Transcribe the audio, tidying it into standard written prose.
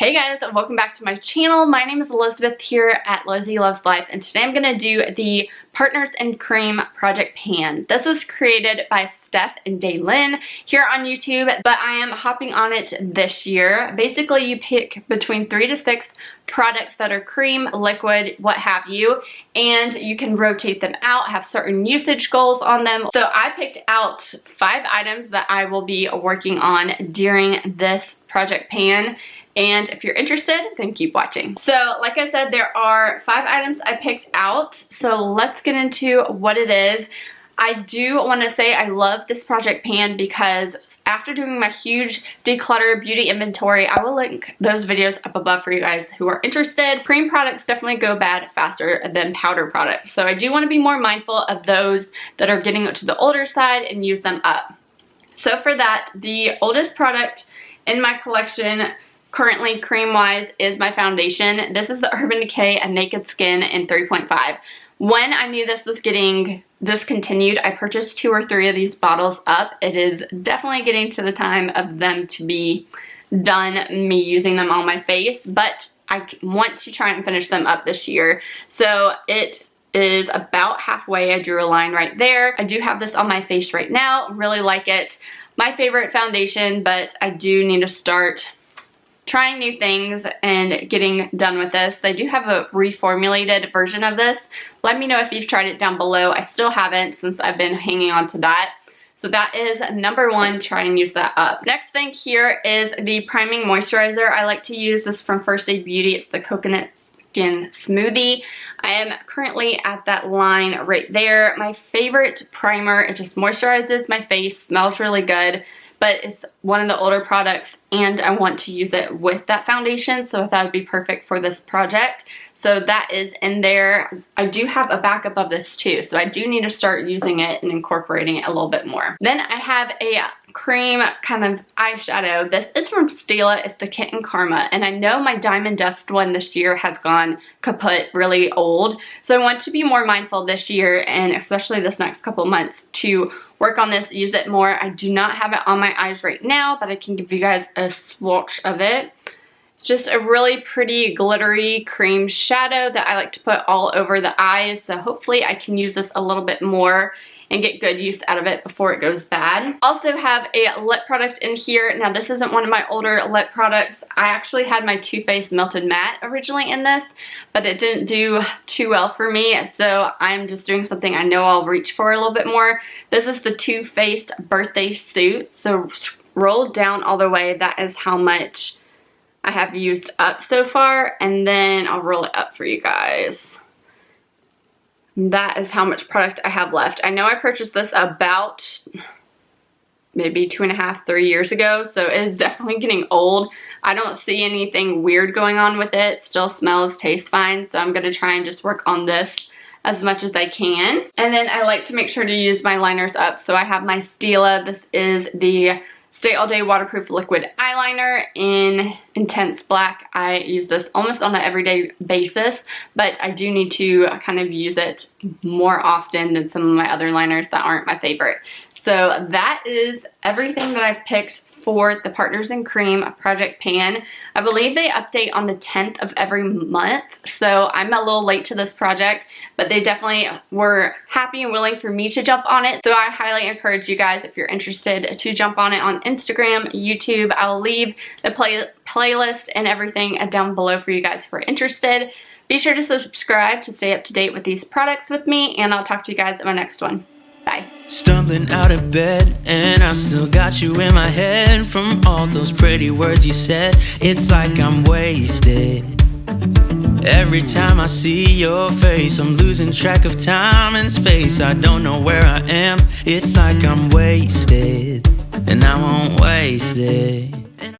Hey guys, welcome back to my channel. My name is Elizabeth here at LizzieLovesLife, and today I'm going to do the Partners in Cream project pan. This was created by Steph DaLin here on YouTube, but I am hopping on it this year. Basically, you pick between 3 to 6 products that are cream, liquid, what have you, and you can rotate them out, have certain usage goals on them. So I picked out 5 items that I will be working on during this project pan. And if you're interested, then keep watching. So like I said, there are 5 items I picked out. So let's get into what it is. I do want to say I love this project pan because after doing my huge declutter beauty inventory, I will link those videos up above for you guys who are interested. Cream products definitely go bad faster than powder products. So I do want to be more mindful of those that are getting to the older side and use them up. So for that, the oldest product in my collection currently cream-wise is my foundation. This is the Urban Decay A Naked Skin in 3.5. When I knew this was getting discontinued, I purchased 2 or 3 of these bottles up. It is definitely getting to the time of them to be done, me using them on my face, but I want to try and finish them up this year. So it is about halfway. I drew a line right there. I do have this on my face right now. Really like it. My favorite foundation, but I do need to start trying new things and getting done with this. They do have a reformulated version of this. Let me know if you've tried it down below. I still haven't since I've been hanging on to that. So that is number 1, try and use that up. Next thing here is the priming moisturizer. I like to use this from First Aid Beauty. It's the Coconut Skin Smoothie. I am currently at that line right there. My favorite primer, it just moisturizes my face, smells really good, but it's one of the older products and I want to use it with that foundation, so I thought it'd be perfect for this project. So that is in there. I do have a backup of this too, so I do need to start using it and incorporating it a little bit more. Then I have a cream kind of eyeshadow. This is from Stila. It's the Kitten Karma, and I know my Diamond Dust one this year has gone kaput, really old, so I want to be more mindful this year and especially this next couple months to work on this, use it more. I do not have it on my eyes right now, but I can give you guys a swatch of it. It's just a really pretty glittery cream shadow that I like to put all over the eyes, so hopefully I can use this a little bit more and get good use out of it before it goes bad. Also have a lip product in here. Now this isn't one of my older lip products. I actually had my Too Faced Melted Matte originally in this, but it didn't do too well for me, so I'm just doing something I know I'll reach for a little bit more. This is the Too Faced Birthday Suit, so roll down all the way. That is how much I have used up so far, and then I'll roll it up for you guys. That is how much product I have left. I know I purchased this about maybe 2.5, 3 years ago, so it is definitely getting old. I don't see anything weird going on with it. Still smells, tastes fine, so I'm going to try and just work on this as much as I can. And then I like to make sure to use my liners up, so I have my Stila. This is the Stay All Day Waterproof Liquid Eyeliner in Intense Black. I use this almost on an everyday basis, but I do need to kind of use it more often than some of my other liners that aren't my favorite. So that is everything that I've picked for the Partners in Cream project pan. I believe they update on the 10th of every month, so I'm a little late to this project, but they definitely were happy and willing for me to jump on it. So I highly encourage you guys, if you're interested, to jump on it on Instagram, YouTube. I'll leave the playlist and everything down below for you guys if you're interested. Be sure to subscribe to stay up to date with these products with me, and I'll talk to you guys in my next one. Bye. Stumbling out of bed, and I still got you in my head from all those pretty words you said. It's like I'm wasted. Every time I see your face, I'm losing track of time and space. I don't know where I am. It's like I'm wasted, and I won't waste it.